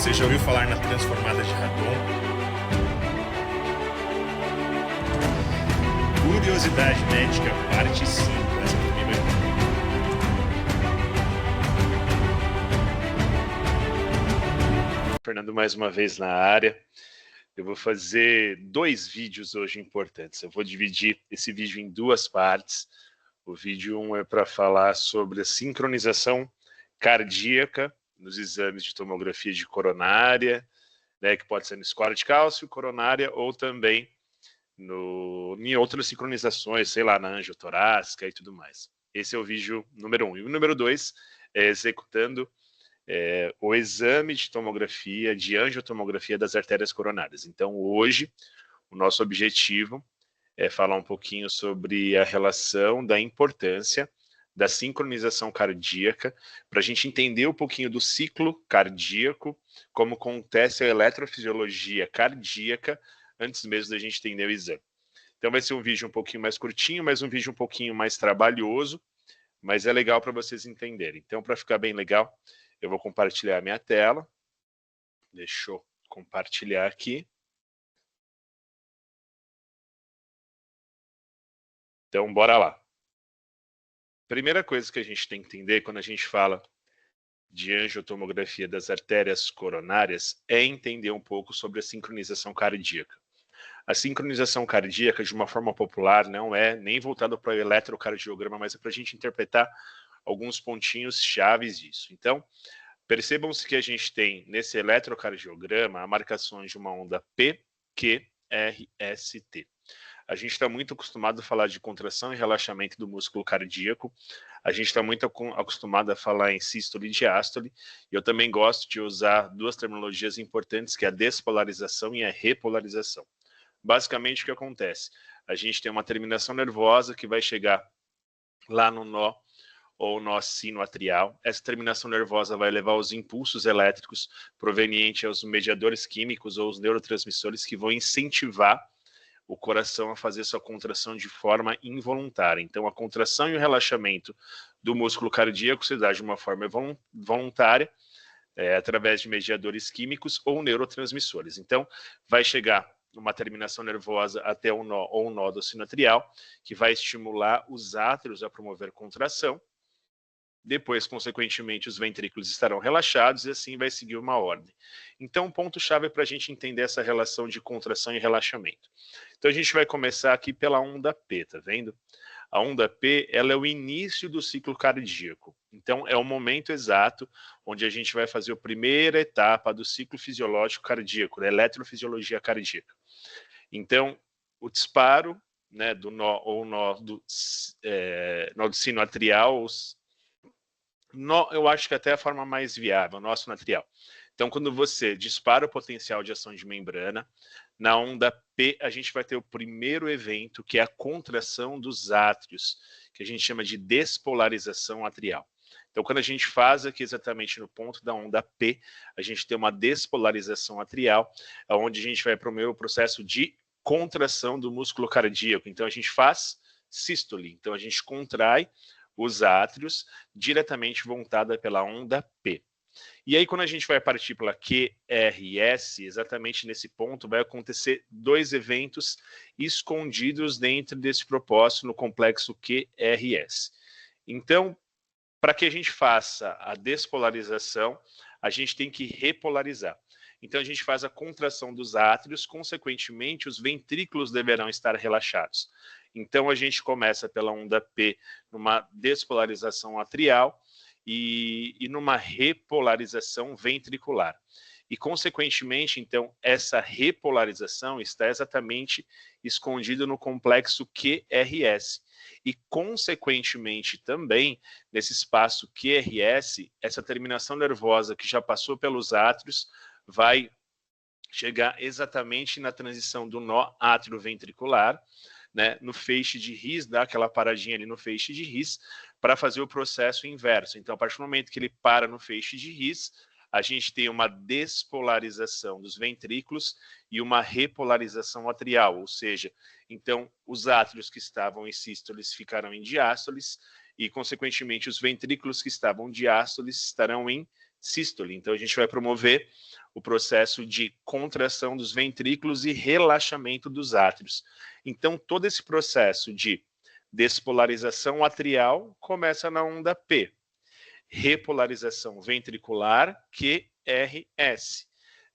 Você já ouviu falar na transformada de Radon? Curiosidade médica, parte 5. Essa também vai ter. Fernando mais uma vez na área. Eu vou fazer 2 vídeos hoje importantes. Eu vou dividir esse vídeo em 2 partes. O vídeo 1 é para falar sobre a sincronização cardíaca nos exames de tomografia de coronária, né, que pode ser no score de cálcio, coronária, ou também em outras sincronizações, sei lá, na angiotorácica e tudo mais. Esse é o vídeo número 1. E o número 2 é executando o exame de tomografia, de angiotomografia das artérias coronárias. Então, hoje, o nosso objetivo é falar um pouquinho sobre a relação da importância da sincronização cardíaca, para a gente entender um pouquinho do ciclo cardíaco, como acontece a eletrofisiologia cardíaca, antes mesmo da gente entender o exame. Então vai ser um vídeo um pouquinho mais curtinho, mas um vídeo um pouquinho mais trabalhoso, mas é legal para vocês entenderem. Então, para ficar bem legal, eu vou compartilhar a minha tela. Deixa eu compartilhar aqui. Então, bora lá. Primeira coisa que a gente tem que entender quando a gente fala de angiotomografia das artérias coronárias é entender um pouco sobre a sincronização cardíaca. A sincronização cardíaca, de uma forma popular, não é nem voltada para o eletrocardiograma, mas é para a gente interpretar alguns pontinhos chaves disso. Então, percebam-se que a gente tem nesse eletrocardiograma a marcação de uma onda P, Q, R, S, T. A gente está muito acostumado a falar de contração e relaxamento do músculo cardíaco. A gente está muito acostumado a falar em sístole e diástole. E eu também gosto de usar 2 terminologias importantes, que é a despolarização e a repolarização. Basicamente, o que acontece? A gente tem uma terminação nervosa que vai chegar lá no nó ou nó sinoatrial. Essa terminação nervosa vai levar os impulsos elétricos provenientes aos mediadores químicos ou os neurotransmissores que vão incentivar o coração a fazer sua contração de forma involuntária. Então, a contração e o relaxamento do músculo cardíaco se dá de uma forma voluntária, através de mediadores químicos ou neurotransmissores. Então, vai chegar uma terminação nervosa até o nó ou o nódo sinoatrial, que vai estimular os átrios a promover contração. Depois, consequentemente, os ventrículos estarão relaxados e assim vai seguir uma ordem. Então, o ponto-chave para a gente entender essa relação de contração e relaxamento. Então, a gente vai começar aqui pela onda P, tá vendo? A onda P, ela é o início do ciclo cardíaco. Então, é o momento exato onde a gente vai fazer a primeira etapa do ciclo fisiológico cardíaco, da eletrofisiologia cardíaca. Então, o disparo, né, do nó ou nó do sinoatrial, eu acho que até a forma mais viável, nó sinoatrial. Então, quando você dispara o potencial de ação de membrana, na onda P, a gente vai ter o primeiro evento, que é a contração dos átrios, que a gente chama de despolarização atrial. Então, quando a gente faz aqui exatamente no ponto da onda P, a gente tem uma despolarização atrial, onde a gente vai promover o processo de contração do músculo cardíaco. Então, a gente faz sístole. Então, a gente contrai os átrios diretamente voltada pela onda P. E aí, quando a gente vai partir pela QRS, exatamente nesse ponto, vai acontecer 2 eventos escondidos dentro desse propósito no complexo QRS. Então, para que a gente faça a despolarização, a gente tem que repolarizar. Então, a gente faz a contração dos átrios, consequentemente, os ventrículos deverão estar relaxados. Então, a gente começa pela onda P numa despolarização atrial e numa repolarização ventricular. E, consequentemente, então, essa repolarização está exatamente escondida no complexo QRS. E, consequentemente, também, nesse espaço QRS, essa terminação nervosa que já passou pelos átrios vai chegar exatamente na transição do nó átrio-ventricular, né, no feixe de His, dá aquela paradinha ali no feixe de His, para fazer o processo inverso. Então, a partir do momento que ele para no feixe de His, a gente tem uma despolarização dos ventrículos e uma repolarização atrial, ou seja, então os átrios que estavam em sístoles ficarão em diástoles e, consequentemente, os ventrículos que estavam diástoles estarão em sístole. Então, a gente vai promover o processo de contração dos ventrículos e relaxamento dos átrios. Então, todo esse processo de despolarização atrial começa na onda P. Repolarização ventricular, QRS.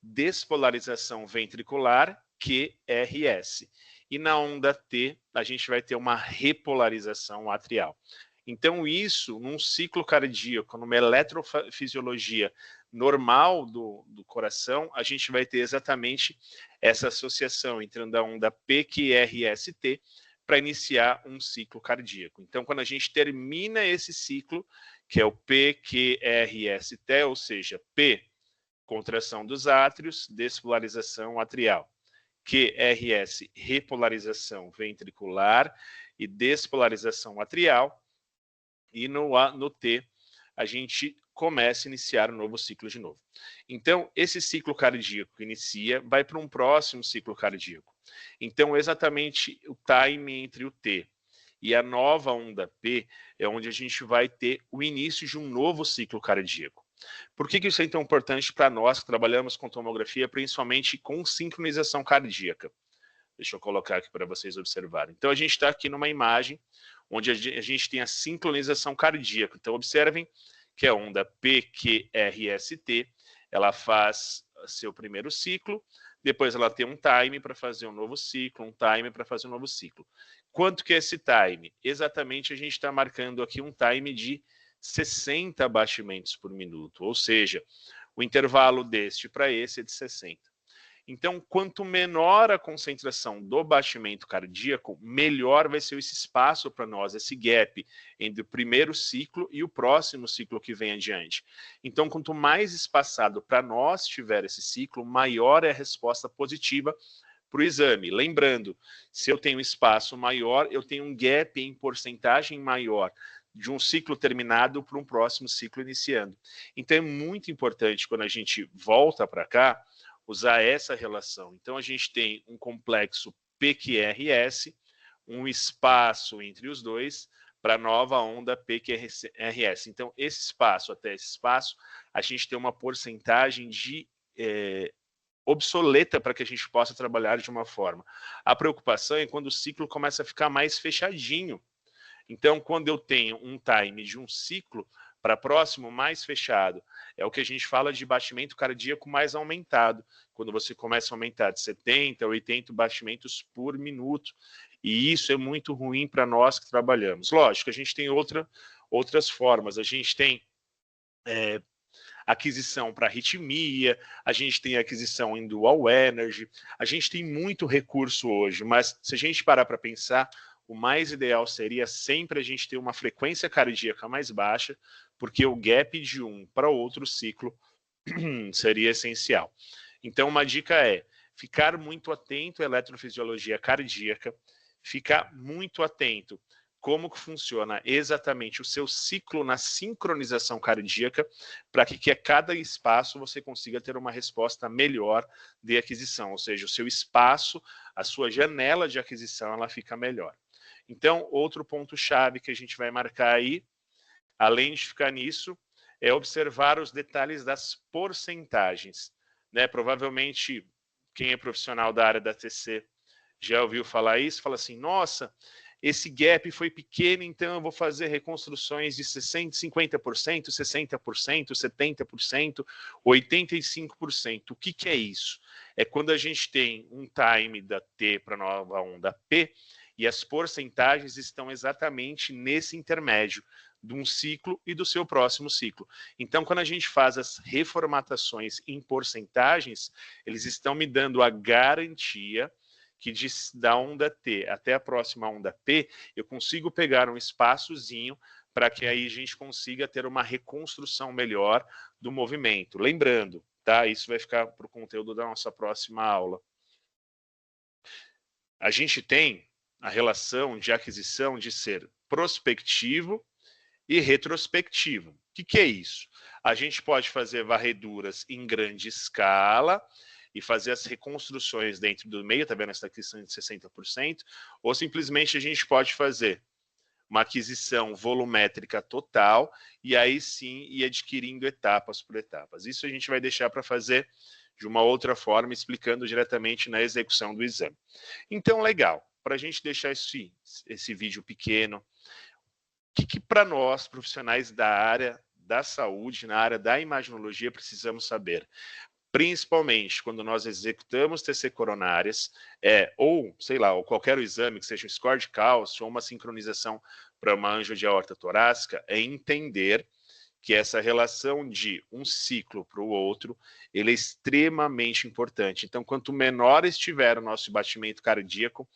Despolarização ventricular, QRS. E na onda T, a gente vai ter uma repolarização atrial. Então, isso, num ciclo cardíaco, numa eletrofisiologia normal do coração, a gente vai ter exatamente essa associação entre a onda PQRST para iniciar um ciclo cardíaco. Então, quando a gente termina esse ciclo, que é o PQRST, ou seja, P, contração dos átrios, despolarização atrial. QRS, repolarização ventricular e despolarização atrial. E no T, a gente começa a iniciar um novo ciclo de novo. Então, esse ciclo cardíaco que inicia vai para um próximo ciclo cardíaco. Então, exatamente o time entre o T e a nova onda P é onde a gente vai ter o início de um novo ciclo cardíaco. Por que isso é tão importante para nós que trabalhamos com tomografia, principalmente com sincronização cardíaca? Deixa eu colocar aqui para vocês observarem. Então, a gente está aqui numa imagem onde a gente tem a sincronização cardíaca. Então, observem que a onda PQRST, ela faz seu primeiro ciclo, depois ela tem um time para fazer um novo ciclo, um time para fazer um novo ciclo. Quanto que é esse time? Exatamente, a gente está marcando aqui um time de 60 batimentos por minuto, ou seja, o intervalo deste para esse é de 60. Então, quanto menor a concentração do batimento cardíaco, melhor vai ser esse espaço para nós, esse gap entre o primeiro ciclo e o próximo ciclo que vem adiante. Então, quanto mais espaçado para nós tiver esse ciclo, maior é a resposta positiva para o exame. Lembrando, se eu tenho espaço maior, eu tenho um gap em porcentagem maior de um ciclo terminado para um próximo ciclo iniciando. Então, é muito importante, quando a gente volta para cá, usar essa relação. Então, a gente tem um complexo PQRS, um espaço entre os dois, para a nova onda PQRS. Então, esse espaço até esse espaço, a gente tem uma porcentagem de obsoleta para que a gente possa trabalhar de uma forma. A preocupação é quando o ciclo começa a ficar mais fechadinho. Então, quando eu tenho um time de um ciclo para próximo mais fechado, é o que a gente fala de batimento cardíaco mais aumentado, quando você começa a aumentar de 70 a 80 batimentos por minuto, e isso é muito ruim para nós que trabalhamos. Lógico, a gente tem outras formas, a gente tem aquisição para arritmia, a gente tem aquisição em dual energy, a gente tem muito recurso hoje, mas se a gente parar para pensar, o mais ideal seria sempre a gente ter uma frequência cardíaca mais baixa, porque o gap de um para outro ciclo seria essencial. Então, uma dica é ficar muito atento à eletrofisiologia cardíaca, ficar muito atento como que funciona exatamente o seu ciclo na sincronização cardíaca, para que a cada espaço você consiga ter uma resposta melhor de aquisição, ou seja, o seu espaço, a sua janela de aquisição, ela fica melhor. Então, outro ponto-chave que a gente vai marcar aí, além de ficar nisso, é observar os detalhes das porcentagens. Né? Provavelmente, quem é profissional da área da TC já ouviu falar isso, fala assim, nossa, esse gap foi pequeno, então eu vou fazer reconstruções de 50%, 60%, 70%, 85%. O que é isso? É quando a gente tem um time da T para a nova onda P, e as porcentagens estão exatamente nesse intermédio de um ciclo e do seu próximo ciclo. Então, quando a gente faz as reformatações em porcentagens, eles estão me dando a garantia que da onda T até a próxima onda P, eu consigo pegar um espaçozinho para que aí a gente consiga ter uma reconstrução melhor do movimento. Lembrando, tá? Isso vai ficar para o conteúdo da nossa próxima aula. A gente tem a relação de aquisição de ser prospectivo e retrospectivo. O que é isso? A gente pode fazer varreduras em grande escala e fazer as reconstruções dentro do meio, tá vendo essa aquisição de 60%, ou simplesmente a gente pode fazer uma aquisição volumétrica total, e aí sim ir adquirindo etapas por etapas. Isso a gente vai deixar para fazer de uma outra forma, explicando diretamente na execução do exame. Então, legal, para a gente deixar esse vídeo pequeno, o que para nós, profissionais da área da saúde, na área da imaginologia, precisamos saber? Principalmente quando nós executamos TC coronárias, ou, sei lá, ou qualquer exame, que seja um score de cálcio ou uma sincronização para uma anjo de aorta torácica, é entender que essa relação de um ciclo para o outro, ele é extremamente importante. Então, quanto menor estiver o nosso batimento cardíaco,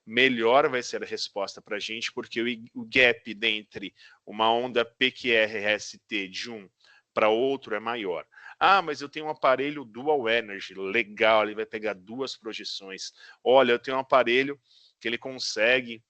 melhor vai ser a resposta para a gente, porque o gap entre uma onda PQR-ST de um para outro é maior. Ah, mas eu tenho um aparelho Dual Energy, legal, ele vai pegar duas projeções. Olha, eu tenho um aparelho que ele consegue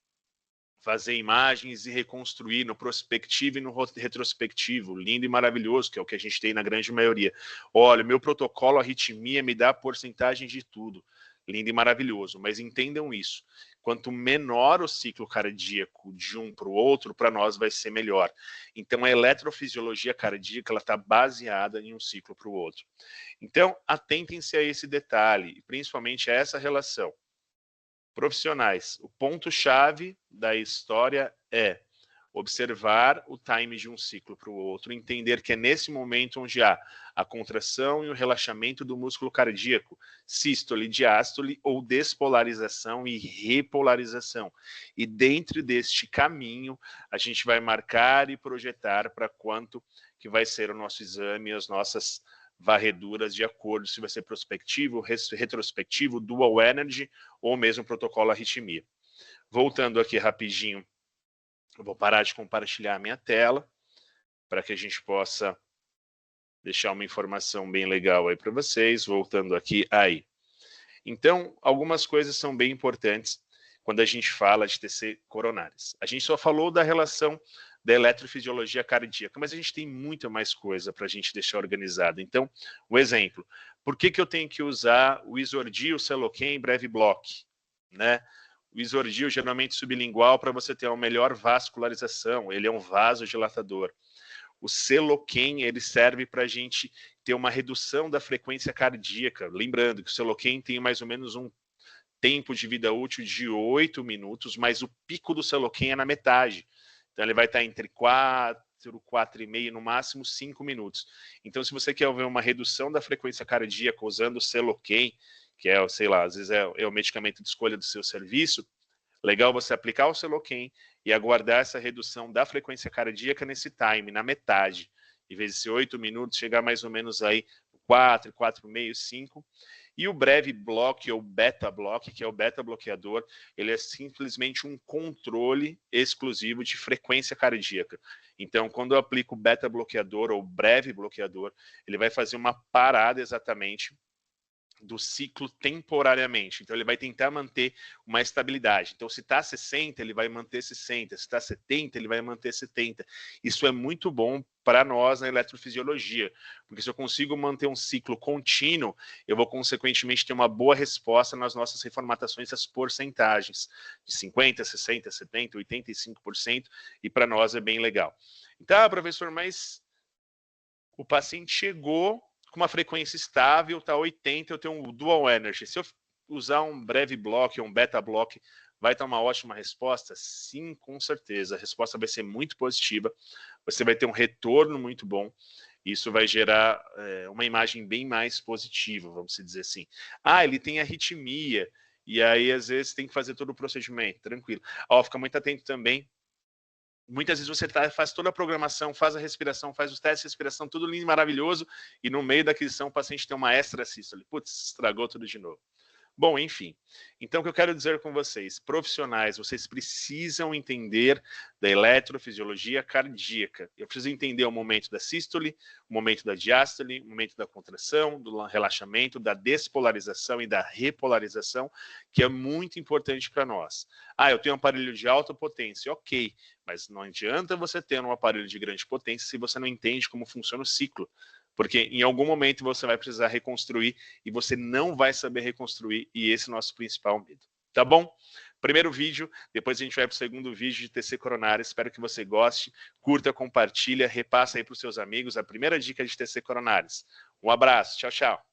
fazer imagens e reconstruir no prospectivo e no retrospectivo, lindo e maravilhoso, que é o que a gente tem na grande maioria. Olha, meu protocolo arritmia me dá porcentagem de tudo, lindo e maravilhoso, mas entendam isso, quanto menor o ciclo cardíaco de um para o outro, para nós vai ser melhor. Então a eletrofisiologia cardíaca, ela está baseada em um ciclo para o outro. Então atentem-se a esse detalhe, principalmente a essa relação. Profissionais, o ponto-chave da história é observar o time de um ciclo para o outro, entender que é nesse momento onde há a contração e o relaxamento do músculo cardíaco, sístole, diástole ou despolarização e repolarização. E dentro deste caminho, a gente vai marcar e projetar para quanto que vai ser o nosso exame e as nossas varreduras de acordo se vai ser prospectivo, retrospectivo, dual energy ou mesmo protocolo arritmia. Voltando aqui rapidinho, eu vou parar de compartilhar a minha tela para que a gente possa deixar uma informação bem legal aí para vocês. Voltando aqui, aí. Então, algumas coisas são bem importantes quando a gente fala de TC coronárias. A gente só falou da relação da eletrofisiologia cardíaca, mas a gente tem muita mais coisa para a gente deixar organizado. Então, o exemplo, por que eu tenho que usar o Isordil, Celoquen, Breve Block, né? O Isordil, geralmente sublingual, para você ter uma melhor vascularização, ele é um vasodilatador. O Celoquen, ele serve para a gente ter uma redução da frequência cardíaca. Lembrando que o Celoquen tem mais ou menos um tempo de vida útil de 8 minutos, mas o pico do Celoquen é na metade. Então ele vai estar entre 4, 4,5, no máximo 5 minutos. Então se você quer ver uma redução da frequência cardíaca usando o Celoquen, que é, sei lá, às vezes é o medicamento de escolha do seu serviço, legal você aplicar o Celoquen e aguardar essa redução da frequência cardíaca nesse time, na metade. Em vez de ser 8 minutos, chegar mais ou menos aí 4, 4,5, 5. E o breve block, ou beta block, que é o beta bloqueador, ele é simplesmente um controle exclusivo de frequência cardíaca. Então, quando eu aplico o beta bloqueador ou breve bloqueador, ele vai fazer uma parada exatamente do ciclo temporariamente. Então, ele vai tentar manter uma estabilidade. Então, se está 60, ele vai manter 60. Se está 70, ele vai manter 70. Isso é muito bom para nós na eletrofisiologia, porque se eu consigo manter um ciclo contínuo, eu vou, consequentemente, ter uma boa resposta nas nossas reformatações, as porcentagens, de 50%, 60%, 70%, 85%, e para nós é bem legal. Então, professor, mas o paciente chegou com uma frequência estável, tá 80, eu tenho um dual energy. Se eu usar um breve block ou um beta block, vai ter uma ótima resposta? Sim, com certeza. A resposta vai ser muito positiva. Você vai ter um retorno muito bom. Isso vai gerar uma imagem bem mais positiva, vamos dizer assim. Ah, ele tem arritmia, e aí às vezes tem que fazer todo o procedimento, tranquilo. Ó, fica muito atento também. Muitas vezes você faz toda a programação, faz a respiração, faz os testes de respiração, tudo lindo e maravilhoso, e no meio da aquisição o paciente tem uma extra sístole. Putz, estragou tudo de novo. Bom, enfim. Então, o que eu quero dizer com vocês, profissionais, vocês precisam entender da eletrofisiologia cardíaca. Eu preciso entender o momento da sístole, o momento da diástole, o momento da contração, do relaxamento, da despolarização e da repolarização, que é muito importante para nós. Ah, eu tenho um aparelho de alta potência, ok, mas não adianta você ter um aparelho de grande potência se você não entende como funciona o ciclo. Porque em algum momento você vai precisar reconstruir e você não vai saber reconstruir, e esse é o nosso principal medo. Tá bom? primeiro vídeo, depois a gente vai para o segundo vídeo de TC coronária. Espero que você goste, curta, compartilha, repassa aí para os seus amigos a primeira dica de TC coronárias. Um abraço, tchau, tchau.